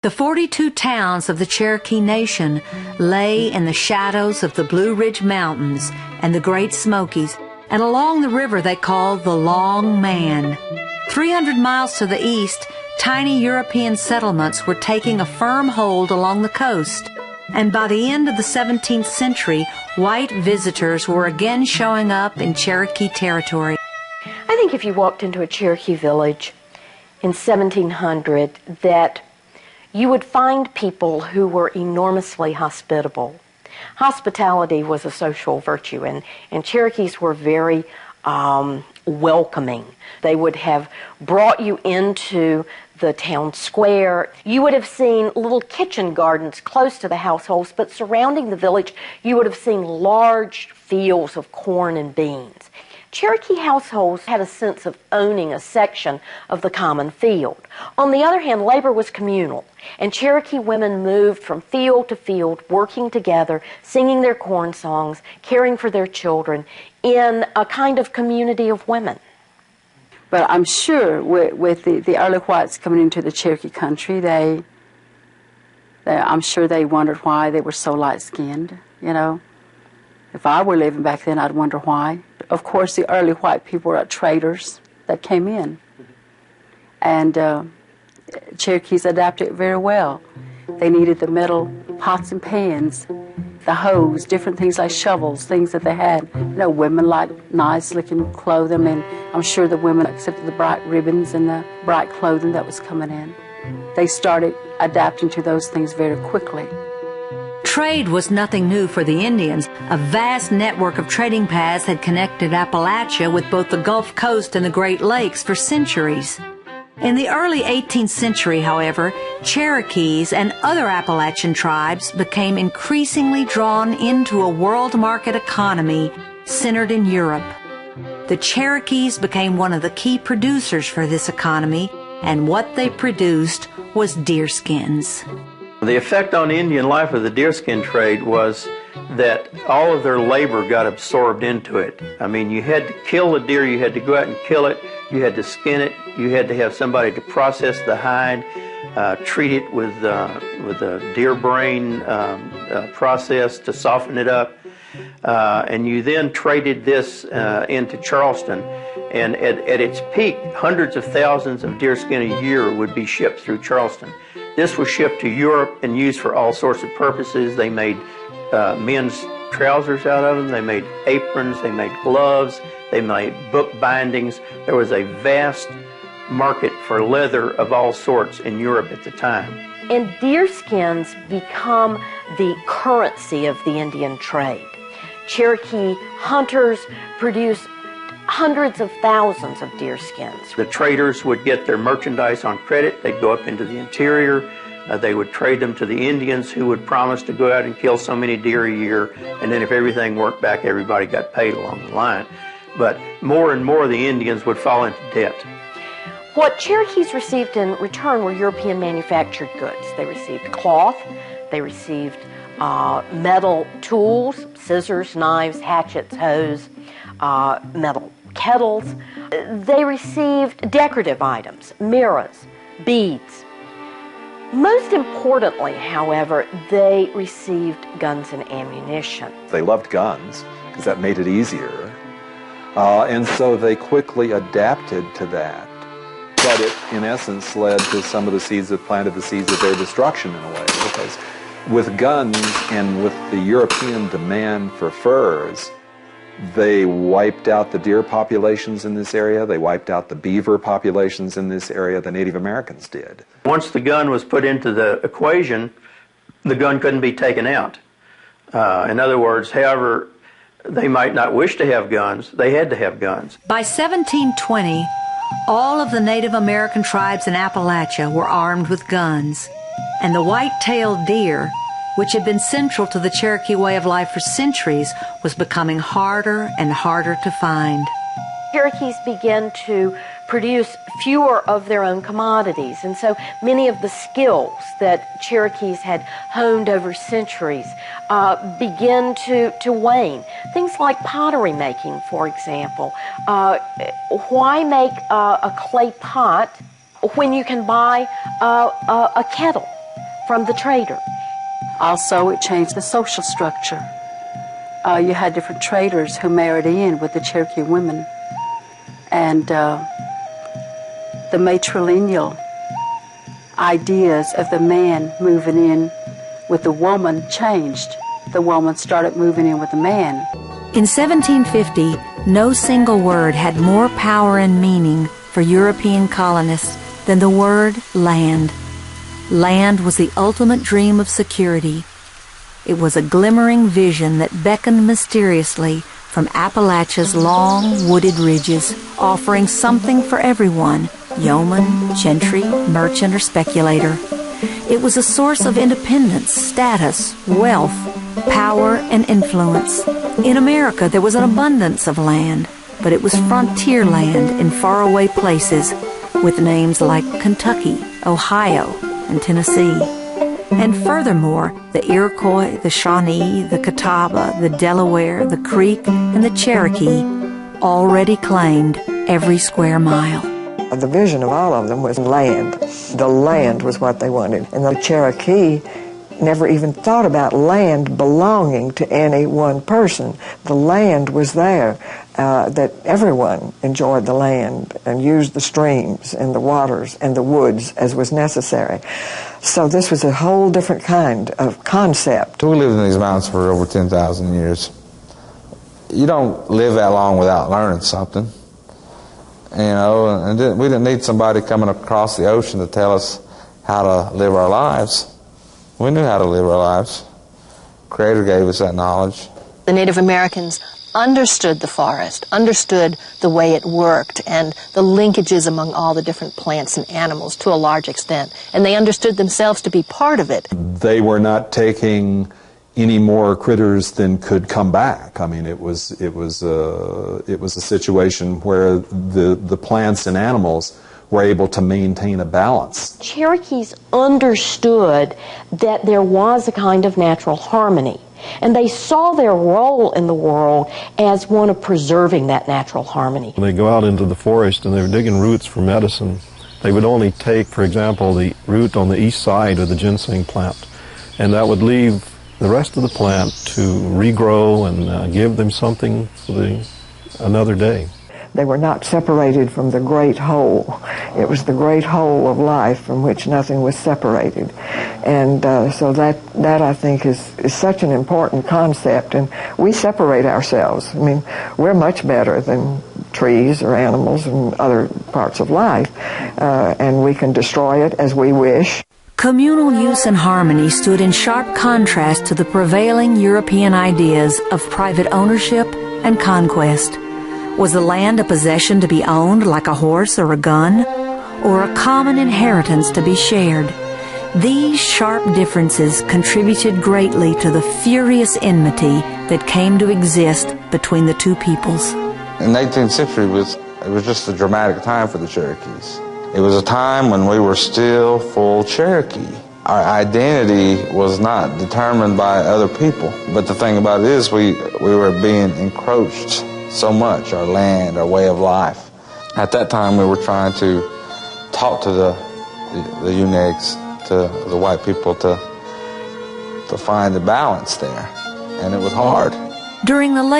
The 42 towns of the Cherokee Nation lay in the shadows of the Blue Ridge Mountains and the Great Smokies, and along the river they called the Long Man. 300 miles to the east, tiny European settlements were taking a firm hold along the coast. And by the end of the 17th century, white visitors were again showing up in Cherokee territory. I think if you walked into a Cherokee village in 1700, that you would find people who were enormously hospitable. Hospitality was a social virtue, and Cherokees were very welcoming. They would have brought you into the town square. You would have seen little kitchen gardens close to the households, but surrounding the village, you would have seen large fields of corn and beans. Cherokee households had a sense of owning a section of the common field. On the other hand, labor was communal, and Cherokee women moved from field to field, working together, singing their corn songs, caring for their children, in a kind of community of women. But I'm sure with the early whites coming into the Cherokee country, I'm sure they wondered why they were so light-skinned, you know. If I were living back then, I'd wonder why. Of course, the early white people were traders that came in. And Cherokees adapted very well. They needed the metal pots and pans, the hoes, different things like shovels, things that they had. You know, women liked nice-looking clothing, and I'm sure the women accepted the bright ribbons and the bright clothing that was coming in. They started adapting to those things very quickly. Trade was nothing new for the Indians. A vast network of trading paths had connected Appalachia with both the Gulf Coast and the Great Lakes for centuries. In the early 18th century, however, Cherokees and other Appalachian tribes became increasingly drawn into a world market economy centered in Europe. The Cherokees became one of the key producers for this economy, and what they produced was deerskins. The effect on Indian life of the deerskin trade was that all of their labor got absorbed into it. I mean, you had to kill the deer, you had to go out and kill it, you had to skin it, you had to have somebody to process the hide, treat it with a deer brain process to soften it up, and you then traded this into Charleston. And at its peak, hundreds of thousands of deerskin a year would be shipped through Charleston. This was shipped to Europe and used for all sorts of purposes. They made men's trousers out of them. They made aprons. They made gloves. They made book bindings. There was a vast market for leather of all sorts in Europe at the time. And deerskins become the currency of the Indian trade. Cherokee hunters produce hundreds of thousands of deerskins. The traders would get their merchandise on credit. They'd go up into the interior. They would trade them to the Indians, who would promise to go out and kill so many deer a year, and then if everything worked back, everybody got paid along the line. But more and more the Indians would fall into debt. What Cherokees received in return were European manufactured goods. They received cloth, they received metal tools, scissors, knives, hatchets, hoes, metal kettles. They received decorative items, mirrors, beads. Most importantly, however, they received guns and ammunition. They loved guns because that made it easier. And so they quickly adapted to that. But it, in essence, led to some of the seeds that planted the seeds of their destruction in a way. Because with guns and with the European demand for furs, they wiped out the deer populations in this area. They wiped out the beaver populations in this area. The Native Americans did. Once the gun was put into the equation, the gun couldn't be taken out. In other words, however they might not wish to have guns, they had to have guns. By 1720, all of the Native American tribes in Appalachia were armed with guns, and the white-tailed deer, which had been central to the Cherokee way of life for centuries, was becoming harder and harder to find. Cherokees began to produce fewer of their own commodities, and so many of the skills that Cherokees had honed over centuries began to wane. Things like pottery making, for example. Why make a clay pot when you can buy a kettle? from the trader. Also, it changed the social structure. You had different traders who married in with the Cherokee women. And the matrilineal ideas of the man moving in with the woman changed. The woman started moving in with the man. In 1750, no single word had more power and meaning for European colonists than the word land. Land was the ultimate dream of security. It was a glimmering vision that beckoned mysteriously from Appalachia's long wooded ridges, offering something for everyone, yeoman, gentry, merchant, or speculator. It was a source of independence, status, wealth, power, and influence. In America, there was an abundance of land, but it was frontier land in faraway places with names like Kentucky, Ohio, and Tennessee. And furthermore, the Iroquois, the Shawnee, the Catawba, the Delaware, the Creek, and the Cherokee already claimed every square mile. The vision of all of them was land. The land was what they wanted. And the Cherokee never even thought about land belonging to any one person. The land was there, that everyone enjoyed the land and used the streams and the waters and the woods as was necessary. So this was a whole different kind of concept. We lived in these mountains for over 10,000 years. You don't live that long without learning something. You know, and we didn't need somebody coming across the ocean to tell us how to live our lives. We knew how to live our lives. Creator gave us that knowledge. The Native Americans understood the forest, understood the way it worked and the linkages among all the different plants and animals to a large extent, and they understood themselves to be part of it. They were not taking any more critters than could come back. I mean, it was a situation where the plants and animals were able to maintain a balance. Cherokees understood that there was a kind of natural harmony, and they saw their role in the world as one of preserving that natural harmony. When they go out into the forest and they're digging roots for medicine, they would only take, for example, the root on the east side of the ginseng plant, and that would leave the rest of the plant to regrow and give them something for another day. They were not separated from the great whole. It was the great whole of life from which nothing was separated. And so that I think is such an important concept. And we separate ourselves. I mean, we're much better than trees or animals and other parts of life. And we can destroy it as we wish. Communal use and harmony stood in sharp contrast to the prevailing European ideas of private ownership and conquest. Was the land a possession to be owned like a horse or a gun, or a common inheritance to be shared? These sharp differences contributed greatly to the furious enmity that came to exist between the two peoples. In the 18th century, it was just a dramatic time for the Cherokees. It was a time when we were still full Cherokee. Our identity was not determined by other people. But the thing about it is we were being encroached so much, our land, our way of life. At that time, we were trying to talk to the Uniques, to the white people, to find the balance there. And it was hard. During the late